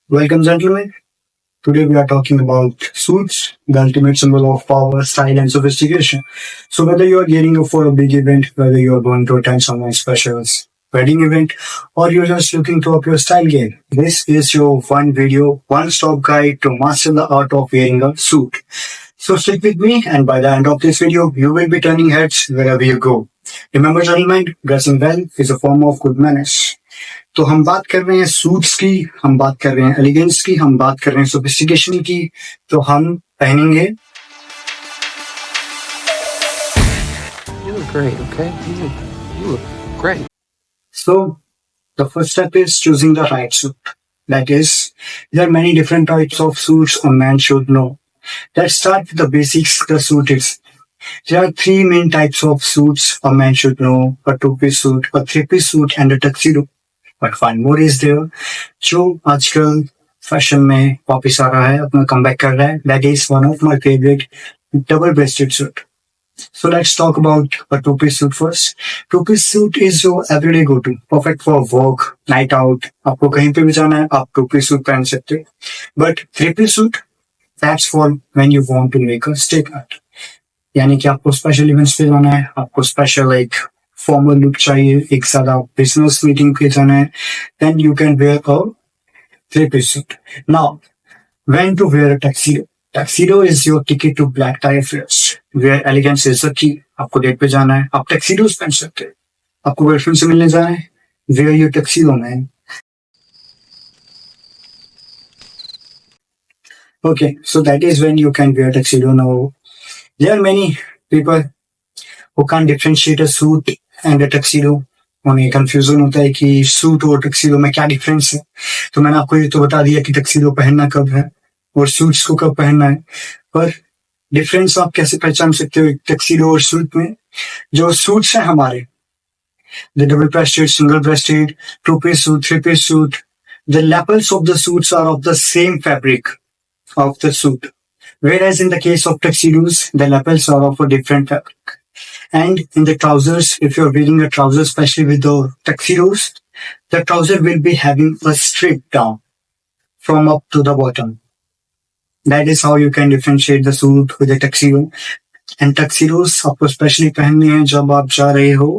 Welcome, gentlemen. Today we are talking about suits, the ultimate symbol of power, style, and sophistication. So, whether you are gearing up for a big event, whether you are going to attend someone's special's wedding event, or you're just looking to up your style game, this is your one video, one stop guide to master the art of wearing a suit. So, stick with me, and by the end of this video, you will be turning heads wherever you go. Remember, gentlemen, dressing well is a form of good manners. तो हम बात कर रहे हैं suits की, हम बात कर रहे हैं एलिगेंस की, हम बात कर रहे हैं सोफिस्टिकेशन की. तो हम पहनेंगे. You look great, okay? You look great. So the first step is choosing the right suit. That is, there are many different types of suits a man should know. Let's start with the basics. The suit is. There are three main types of suits a man should know: a two-piece suit, a three-piece suit, and a tuxedo. But one more is there, जो आजकल fashion में वापस आ रहा है, अपना comeback कर रहा है. That is one of my favorite double-breasted suit. So let's talk about a two-piece suit first. Two-piece suit is your everyday go-to, perfect for work, night out. आपको कहीं पे भी जाना है, आप two-piece suit पहन सकते हो. But three-piece suit, that's for when you want to make a statement. यानी कि आपको स्पेशल इवेंट्स पे जाना है, आपको स्पेशल एक फॉर्मल लुक चाहिए, एक साथ आप बिजनेस मीटिंग पे जाना है, then you can wear a three-piece suit. Now, when to wear a tuxedo? Tuxedo is your ticket to black tie affairs, where elegance is the key. आपको date पे जाना है, आप tuxedos पहन सकते हैं. आपको गर्लफ्रेंड से मिलने जाना है, wear your tuxedo, man. Okay, so that is when you can wear tuxedo. Now, there are many people who can't differentiate a suit and a tuxedo. उन्हें कंफ्यूजन होता है कि सूट और टक्सीडो में क्या डिफरेंस है. तो मैंने आपको ये तो बता दिया कि टक्सीडो पहनना कब है और सूट्स को कब पहनना है, पर डिफरेंस आप कैसे पहचान सकते हो टक्सीडो और सूट में. जो सूट्स हैं हमारे, the double breasted, single breasted, two piece suit, three piece suit, the lapels of the suits are of the same fabric of the suit, whereas in the case of tuxedos, the lapels are of a different fabric. And in the trousers, if you're wearing a trouser, especially with the tuxedos, the trouser will be having a strip down from up to the bottom. That is how you can differentiate the suit with the tuxedo. And tuxedos आपको specially पहनने हैं जब आप जा रहे हो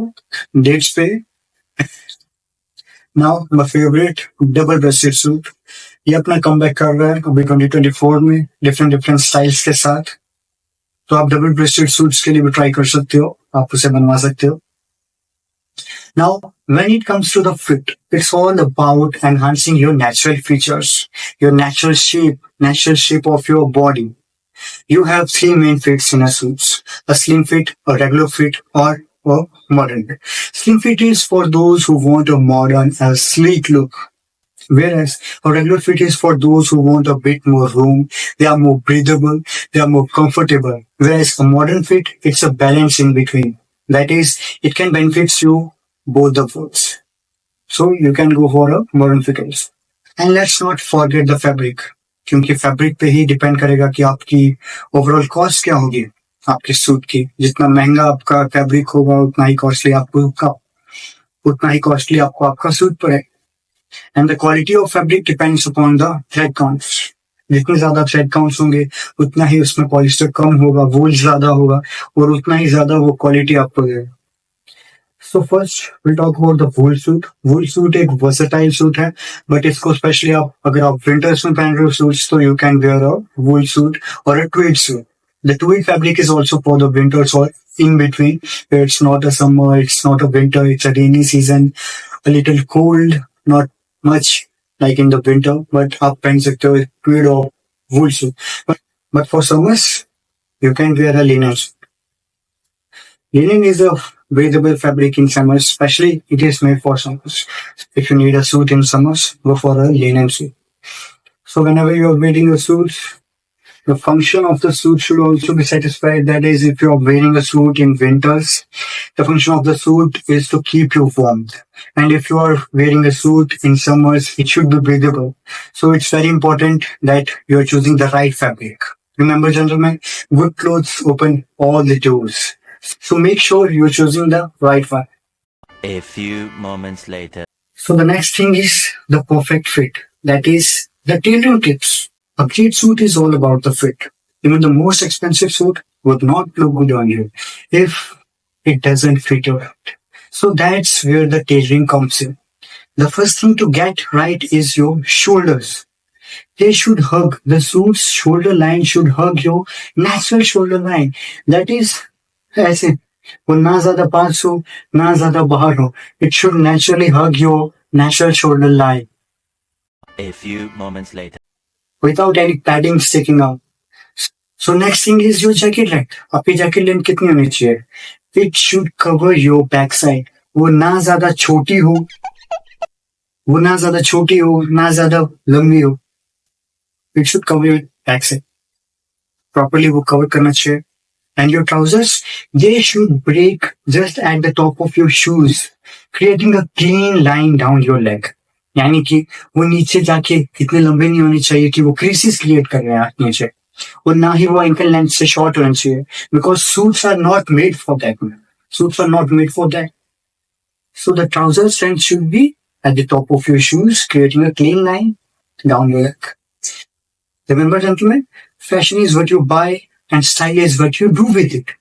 dates पे. Now, my favorite double-breasted suit. ये अपना कमबैक कर रहा है अभी 2024 में डिफरेंट स्टाइल्स के साथ. तो आप डबल ब्रेस्टेड सूट्स के लिए भी ट्राई कर सकते हो, आप उसे बनवा सकते हो. Now when it comes to the fit, it's all about enhancing your natural features, your natural shape of your body. You have three main fits in a suits: a slim fit, a regular fit, or a modern fit. Slim fit is for those who want a modern and sleek look, whereas a regular fit is for those who want a bit more room. They are more breathable, they are more comfortable. Whereas a modern fit, it's a balance in between. That is, it can benefit you both the worlds. So you can go for a modern fit also. And let's not forget the fabric, क्योंकि fabric पे ही depend करेगा कि आपकी overall cost क्या होगी आपके suit की. जितना महंगा आपका फैब्रिक होगा उतना ही कॉस्टली आपको आपका सूट पड़ेगा. And the quality of fabric depends upon the thread counts. जितने ज्यादा थ्रेड काउंट्स होंगे उतना ही उसमें पॉलिस्टर कम होगा, वूल ज्यादा होगा और उतना ही ज्यादा वो क्वालिटी आपको देगा. So first will talk about the wool suit. Wool suit एक वर्सेटाइल सूट है, बट इसको स्पेशली अगर आप विंटर्स में पहन रहे हो सूट्स, तो you can wear a wool suit और a tweed suit. The tweed fabric is also for the winters or in between, where it's not a summer, it's not a winter, it's a rainy season, a little cold, not much like in the winter, but आप पहन सकते हो tweed or wool suit. But for summers, you can wear a linen suit. Linen is a breathable fabric in summers, especially it is made for summers. If you need a suit in summers, go for a linen suit. So whenever you're wearing a suit, the function of the suit should also be satisfied. That is, if you're wearing a suit in winters, the function of the suit is to keep you warm. And if you are wearing a suit in summers, it should be breathable. So it's very important that you're choosing the right fabric. Remember, gentlemen, good clothes open all the doors. So make sure you're choosing the right one. A few moments later. So the next thing is the perfect fit. That is The tailoring tips. A great suit is all about the fit. Even the most expensive suit would not look good on you if it doesn't fit your height. So that's where the tailoring comes in. The first thing to get right is your shoulders. They should hug. The suit's shoulder line should hug your natural shoulder line. That is ऐसे वो ना ज्यादा पास हो ना ज्यादा बाहर हो. It should naturally hug your natural shoulder line A few moments later. without any padding sticking out. So next thing is your jacket length. आपकी जैकेट लेंथ कितनी होनी चाहिए? It should cover your backside. वो ना ज्यादा छोटी हो, वो ना ज्यादा छोटी हो, ना ज्यादा लंबी हो. It should cover your backside. Properly वो cover करना चाहिए. And your trousers, they should break just at the top of your shoes, creating a clean line down your leg. यानी कि वो नीचे जाके इतने लंबे नहीं होने चाहिए कि वो क्रीसेस क्रिएट कर रहे हैं नीचे, और ना ही वो एंकल लेंथ से शॉर्ट होना चाहिए, because suits are not made for that. Suits are not made for that. So the trouser strength should be at the top of your shoes, creating a clean line down your leg. Remember, gentlemen, fashion is what you buy and style is what you do with it.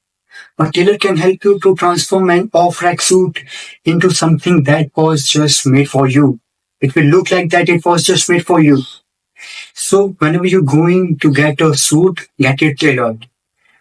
A tailor can help you to transform an off-rack suit into something that was just made for you. It will look like that it was just made for you. So whenever you're going to get a suit, get it tailored.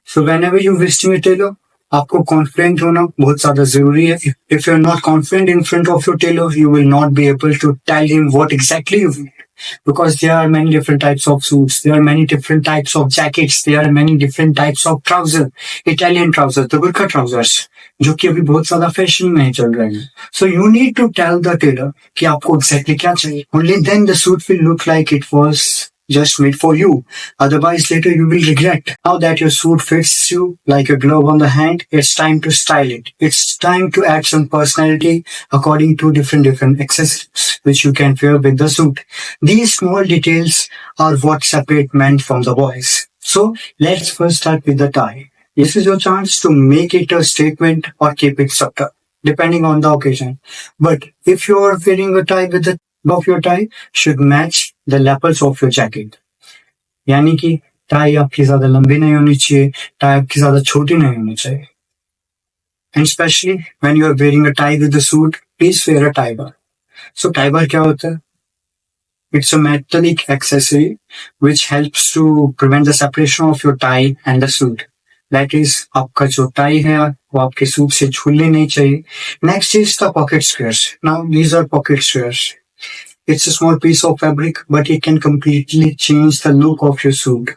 So whenever you're visiting a tailor, आपको confident होना बहुत ज्यादा जरूरी है. If you're not confident in front of your tailor, you will not be able to tell him what exactly you want. Because there are many different types of suits, there are many different types of jackets, there are many different types of trousers. Italian trousers, the burqa trousers, जो कि अभी बहुत ज्यादा fashion में चल रहे हैं. So you need to tell the tailor कि आपको exactly क्या चाहिए. Only then the suit will look like it was just made for you. Otherwise, later you will regret. Now that your suit fits you like a glove on the hand, it's time to style it. It's time to add some personality according to different accessories which you can wear with the suit. These small details are what separate men from the boys. So let's first start with the tie. This is your chance to make it a statement or keep it subtle, depending on the occasion. But if you are wearing a tie with the of your tie should match the lapels of your jacket. यानी कि tie आपकी ज्यादा लंबी नहीं होनी चाहिए, tie आपकी ज्यादा छोटी नहीं होनी चाहिए. And especially when you are wearing a tie with the suit, please wear a tie bar. So tie bar क्या होता है? It's a metallic accessory which helps to prevent the separation of your tie and the suit. That is, आपका जो tie है वो आपके suit से छूलनी नहीं चाहिए. Next is the pocket squares. Now these are pocket squares. It's a small piece of fabric, but it can completely change the look of your suit.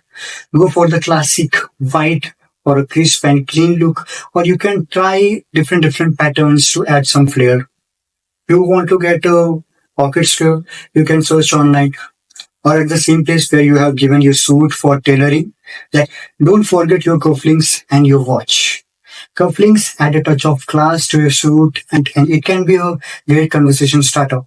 Go for the classic white or a crisp and clean look, or you can try different patterns to add some flair. If you want to get a pocket square, you can search online or at the same place where you have given your suit for tailoring. Like, don't forget your cufflinks and your watch. Cufflinks add a touch of class to your suit, and it can be a great conversation starter.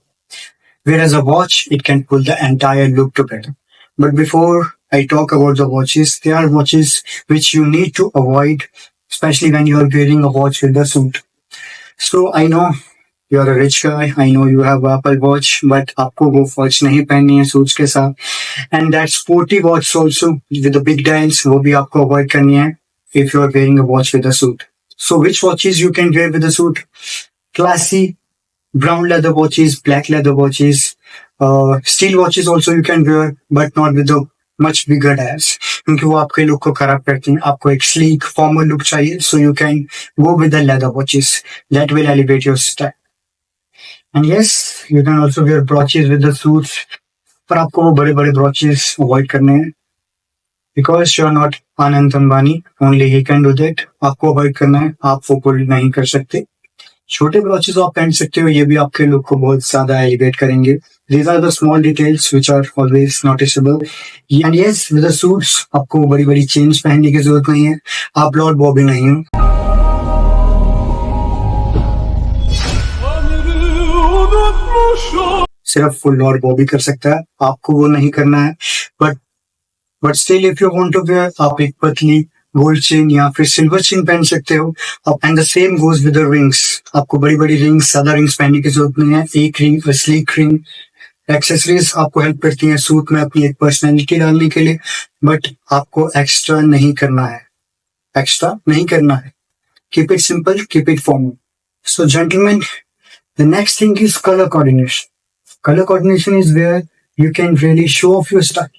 Whereas a watch, it can pull the entire look together. But before I talk about the watches, there are watches which you need to avoid, especially when you are wearing a watch with the suit. So I know you are a rich guy, I know you have Apple Watch, but आपको वो watch नहीं पहननी है suits के साथ. And that sporty watch also with the big dials, वो भी आपको avoid करनी है if you are wearing a watch with a suit. So which watches you can wear with a suit? Classy brown leather watches, black leather watches, steel watches also you can wear, but not with a much bigger dials, क्योंकि वो आपके look को खराब करती हैं. आपको एक sleek, formal look चाहिए, so you can go with the leather watches. That will elevate your style. And yes, you can also wear brooches with the suits, पर आपको वो बड़े-बड़े brooches avoid करने हैं, because you are not Anand Ambani, only he can do that. आपको avoid करना है, आप वो पूरी नहीं कर सकते. छोटे ब्रॉचेस आप पहन सकते हो, ये भी आपके लुक को बहुत ज्यादा एलिवेट करेंगे. These are the small details which are always noticeable. And yes, with the suits आपको बड़ी बड़ी चेन्स पहनने की जरूरत नहीं है. आप लॉर्ड बॉबी नहीं हो. सिर्फ वो लॉर्ड बॉबी कर सकता है, आपको वो नहीं करना है. But still if you want to wear, आप एक पतली गोल्ड चेन या फिर सिल्वर चेन पहन सकते हो. And the same goes with the rings. आपको बड़ी बड़ी रिंग्स, ज्यादा रिंग्स पहनने की जरूरत नहीं है. एक रिंग, स्लीक रिंग, एक्सेसरीज आपको हेल्प करती हैं सूट में अपनी एक पर्सनैलिटी डालने के लिए, बट आपको एक्स्ट्रा नहीं करना है, एक्स्ट्रा नहीं करना है. Keep it simple, keep it formal. So gentleman, the next thing is color coordination. Color coordination is where you can really show off your style.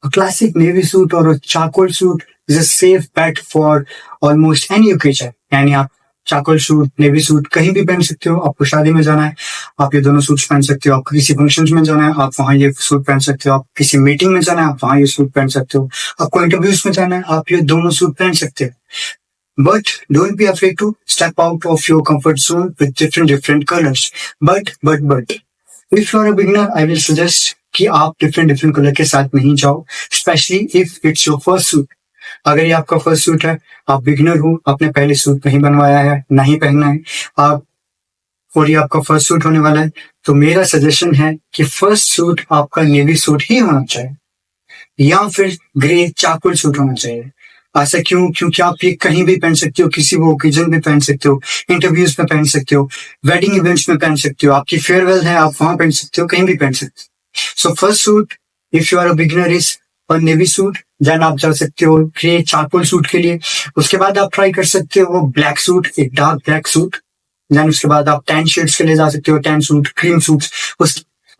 A classic navy suit or a charcoal suit is a safe bet for almost any occasion. यानी आप चाकोल suit, navy suit कहीं भी पहन सकते हो. आपको शादी में जाना है, आप ये दोनों सूट्स पहन सकते हो. आपको किसी फंक्शन में जाना है, आप वहां ये सूट पहन सकते हो. आप किसी मीटिंग में जाना है, आप वहां ये सूट पहन सकते हो. आपको इंटरव्यूज में जाना है, आप ये दोनों सूट पहन सकते हो. But don't be afraid to step out of your comfort zone with different colors. But if you are a beginner, I will suggest कि आप different कलर के साथ नहीं जाओ, especially if it's your first suit. अगर ये आपका first suit है, आप बिगिनर हो, आपने पहले सूट नहीं बनवाया है, नहीं पहनना है आप, और ये आपका फर्स्ट सूट होने वाला है, तो मेरा सजेशन है कि फर्स्ट सूट आपका नेवी सूट ही होना चाहिए या फिर ग्रे चाकोल सूट होना चाहिए. ऐसा क्यों? क्योंकि आप ये कहीं भी पहन सकते हो, किसी भी ओकेजन में पहन सकते हो, इंटरव्यूज में पहन सकते हो, वेडिंग इवेंट्स में पहन सकते हो, आपकी फेयरवेल है आप वहां पहन सकते हो, कहीं भी पहन सकते हो. So first suit if you are a beginner is और नेवी सूट, देन आप जा सकते हो ग्रे चारकोल सूट के लिए. उसके बाद आप ट्राई कर सकते हो ब्लैक सूट, एक डार्क ब्लैक सूट. देन उसके बाद आप टैन शेड्स के लिए जा सकते हो, टैन सूट, क्रीम सूट.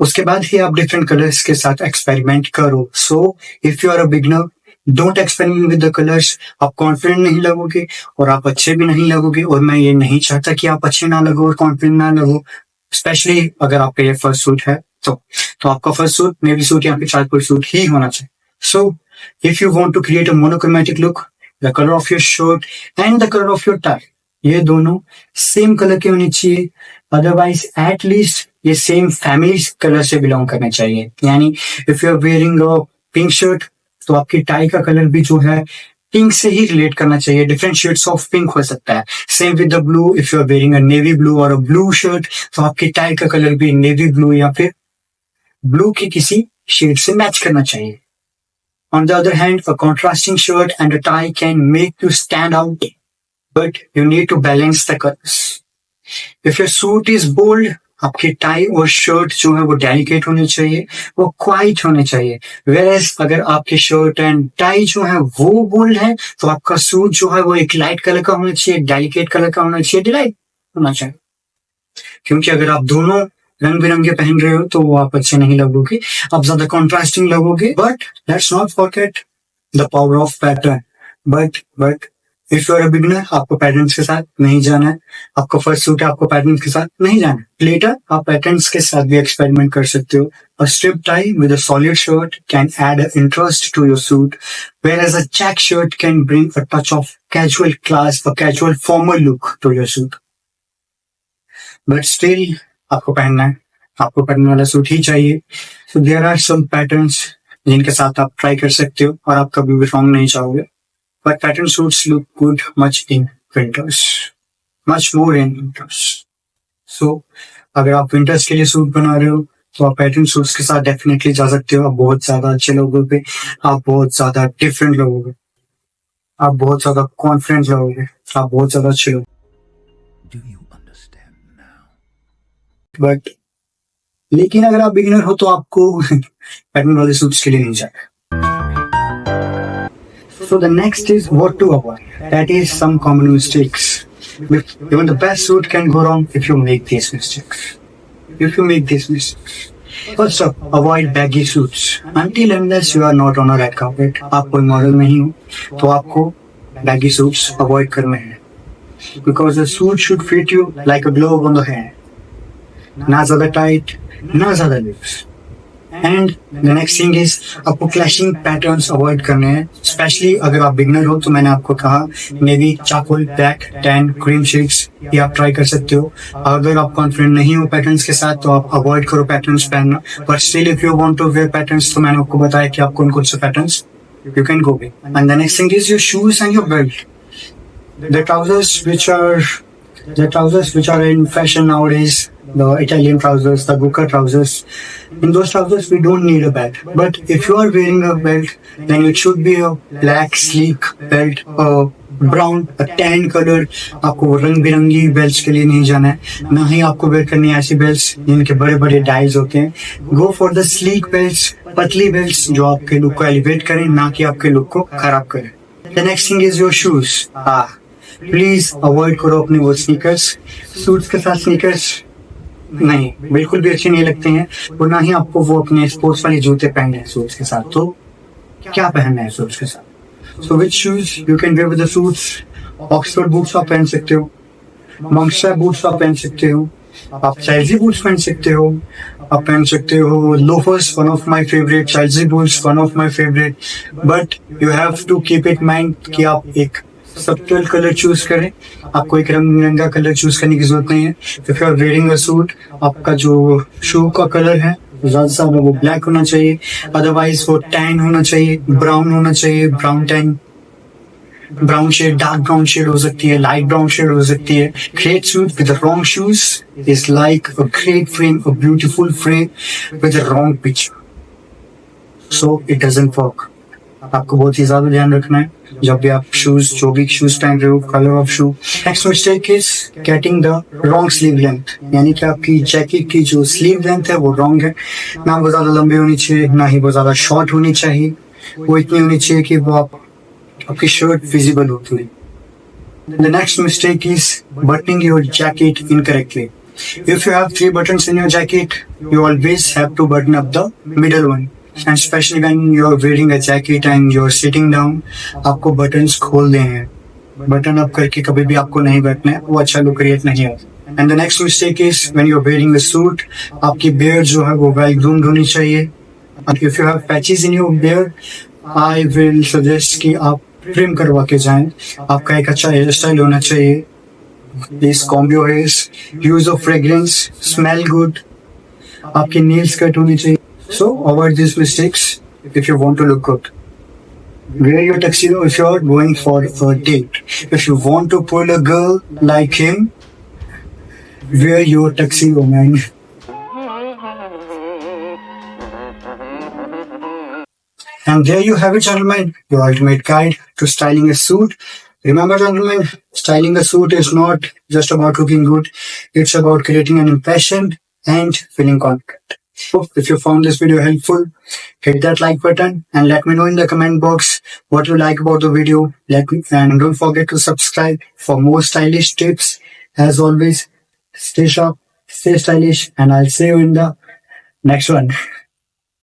उसके बाद ही आप डिफरेंट कलर्स के साथ एक्सपेरिमेंट करो. So if you are a beginner, don't experiment with the colours. आप कॉन्फिडेंट नहीं लगोगे और आप अच्छे भी नहीं लगोगे, और मैं ये नहीं चाहता कि आप अच्छे ना लगो और कॉन्फिडेंट ना लगो, स्पेशली अगर आपका ये फर्स्ट सूट है तो आपका फर्स्ट सूट नेवी सूट या फिर चारकोल सूट ही होना चाहिए. So, if you want to create a monochromatic look, the color of your shirt and the color of your tie, ये दोनों सेम कलर के होने चाहिए. अदरवाइज एट लीस्ट ये सेम फैमिली कलर से बिलोंग करने चाहिए. यानी if you are wearing a pink shirt, तो आपकी टाई का कलर भी जो है पिंक से ही रिलेट करना चाहिए. डिफरेंट शेड्स ऑफ पिंक हो सकता है. Same with the blue, if you are wearing a navy blue or a blue shirt, तो आपकी टाई का कलर भी नेवी ब्लू या फिर ब्लू की किसी शेड से मैच करना चाहिए. On the other hand, a contrasting shirt and a tie can make you stand out, but you need to balance the colors. If your suit is bold, आपकी tie और shirt जो है वो delicate होने चाहिए, वो क्वाइट होने चाहिए. Whereas अगर आपकी शर्ट एंड टाई जो है वो बोल्ड है, तो आपका सूट जो है वो एक लाइट कलर का होना चाहिए, डेलिकेट कलर का होना चाहिए, डिलाइट होना चाहिए. क्योंकि अगर आप दोनों रंग बिरंगे पहन रहे हो तो वो आप अच्छे नहीं लगोगे, आप ज्यादा कॉन्ट्रास्टिंग लगोगे. But let's not forget the power of pattern. But if you are a beginner, आपको पैटर्न्स के साथ नहीं जाना है. आपका फर्स्ट सूट है, आपको पैटर्न्स के साथ नहीं जाना है. लेटर आप पैटर्न्स के साथ भी एक्सपेरिमेंट कर सकते हो. A strip tie with a solid shirt can add a interest to your suit, whereas a check shirt can bring a touch of casual class, a casual formal look to your suit. But still आपको पहनना है, आपको पहनने वाला suit ही चाहिए. So there are some patterns जिनके साथ आप ट्राई कर सकते हो और आप कभी भी रॉन्ग नहीं चाहोगे. But pattern suits look good much in winters, much more in winters. So अगर आप विंटर्स के लिए सूट बना रहे हो तो आप पैटर्न सूट्स के साथ डेफिनेटली जा सकते हो. आप बहुत ज्यादा अच्छे लोगोगे, आप बहुत ज्यादा डिफरेंट लोगोगे, आप बहुत ज्यादा कॉन्फिडेंट लोगोगे, आप बहुत ज्यादा अच्छे लोग. बट लेकिन अगर आप बिगिनर हो तो आपको पैटर्न वाले सूट्स के लिए नहीं जाना. So the next is what to avoid. That is some common mistakes. Even the best suit can go wrong if you make these mistakes. First up, avoid baggy suits. Until unless you are not on a red carpet, आप कोई model नहीं हो तो आपको baggy suits avoid करने हैं. Because the suit should fit you like a glove on the hand. ना ज्यादा टाइट, ना ज्यादा loose. And the next thing is आपको क्लैशिंग पैटर्न्स अवॉइड करने हैं. स्पेशली अगर आप बिगनर हो तो मैंने आपको कहा navy, charcoal, black, tan, cream shades ये आप ट्राई कर सकते हो. अगर आप कॉन्फिडेंट नहीं हो पैटर्न्स के साथ तो आप अवॉइड करो पैटर्न्स पहनना. But still if you want to wear patterns, तो मैंने आपको बताया कि आप कौन कौन से patterns you can go with. And the next thing is your shoes and your belt. The trousers which are in fashion nowadays, the Italian trousers, the Gucca trousers, in those trousers we don't need a belt. But if you are wearing a belt, then it should be a black sleek belt, a brown tan colour, आपको रंग बिरंगी belts के लिए नहीं जाना है, ना ही आपको वेयर करनी है ऐसी बेल्ट्स जिनके बड़े बड़े डाइज होते हैं. Go for the sleek belts, पतली बेल्ट्स जो आपके लुक को एलिवेट करें, ना कि आपके लुक को खराब करें. The next thing is your shoes. Please avoid करो अपने वो स्नीकर्स. सूट्स के साथ स्नीकर्स नहीं, बिल्कुल भी अच्छे नहीं लगते हैं, और ना ही आपको वो अपने स्पोर्ट्स वाले जूते पहनने हैं सूट्स के साथ. तो क्या पहनना है सूट्स के साथ? So which shoes you can wear with the suits? Oxford boots आप पहन सकते हो, Monkstrap boots आप पहन सकते हो, आप Chelsea boots पहन सकते हो, आप पहन सकते हो loafers, one of my favorite, Chelsea boots, one of my favorite. But you have to keep it mind कि आप एक subtle color choose करें. आपको एक रंग बिरंगा कलर चूज करने की जरूरत नहीं है. If you are wearing a suit, आपका जो शू का कलर है ज्यादा से ज्यादा वो ब्लैक होना चाहिए, अदरवाइज वो टैन होना चाहिए, ब्राउन होना चाहिए, brown tan, brown shade, dark brown shade हो सकती है, लाइट ब्राउन शेड हो सकती है. Great suit with the wrong shoes is like a great frame, a beautiful frame with the wrong picture. So it doesn't work. आपको बहुत ही ज्यादा ध्यान रखना है जब भी आप शूज, जो भी शूज पहन रहे हो, colour of shoe. Next mistake is getting the wrong sleeve length, यानी कि आपकी जैकेट की जो स्लीव लेंथ है वो रॉन्ग है. ना वो ज्यादा लंबी होनी चाहिए, ना ही वो ज्यादा शॉर्ट होनी चाहिए. वो इतनी होनी चाहिए कि वो आपकी शर्ट विजिबल होती है. The next mistake is buttoning your jacket incorrectly. If you have 3 buttons in your jacket, you always have to button up the middle one. And especially when you're wearing a jacket and you're sitting down, आपको buttons खोल देने हैं. Button up करके कभी भी आपको नहीं बैठना है, वो अच्छा लुक क्रिएट नहीं आता. And the next mistake is when you're wearing a suit, आपकी beard जो है वो well groomed होनी चाहिए. And if you have patches in your beard, I will suggest कि आप trim करवा के जाएं. आपका एक अच्छा हेयर स्टाइल होना चाहिए. Please comb your hairs, use of fragrance, smell good. आपकी nails cut होनी चाहिए. So avoid these mistakes if you want to look good. Wear your tuxedo if you are going for a date. If you want to pull a girl like him, wear your tuxedo, man. And there you have it, gentlemen, your ultimate guide to styling a suit. Remember, gentlemen, styling a suit is not just about looking good. It's about creating an impression and feeling confident. So if you found this video helpful, hit that like button and let me know in the comment box what you like about the video. And don't forget to subscribe for more stylish tips. As always, stay sharp, stay stylish, and I'll see you in the next one.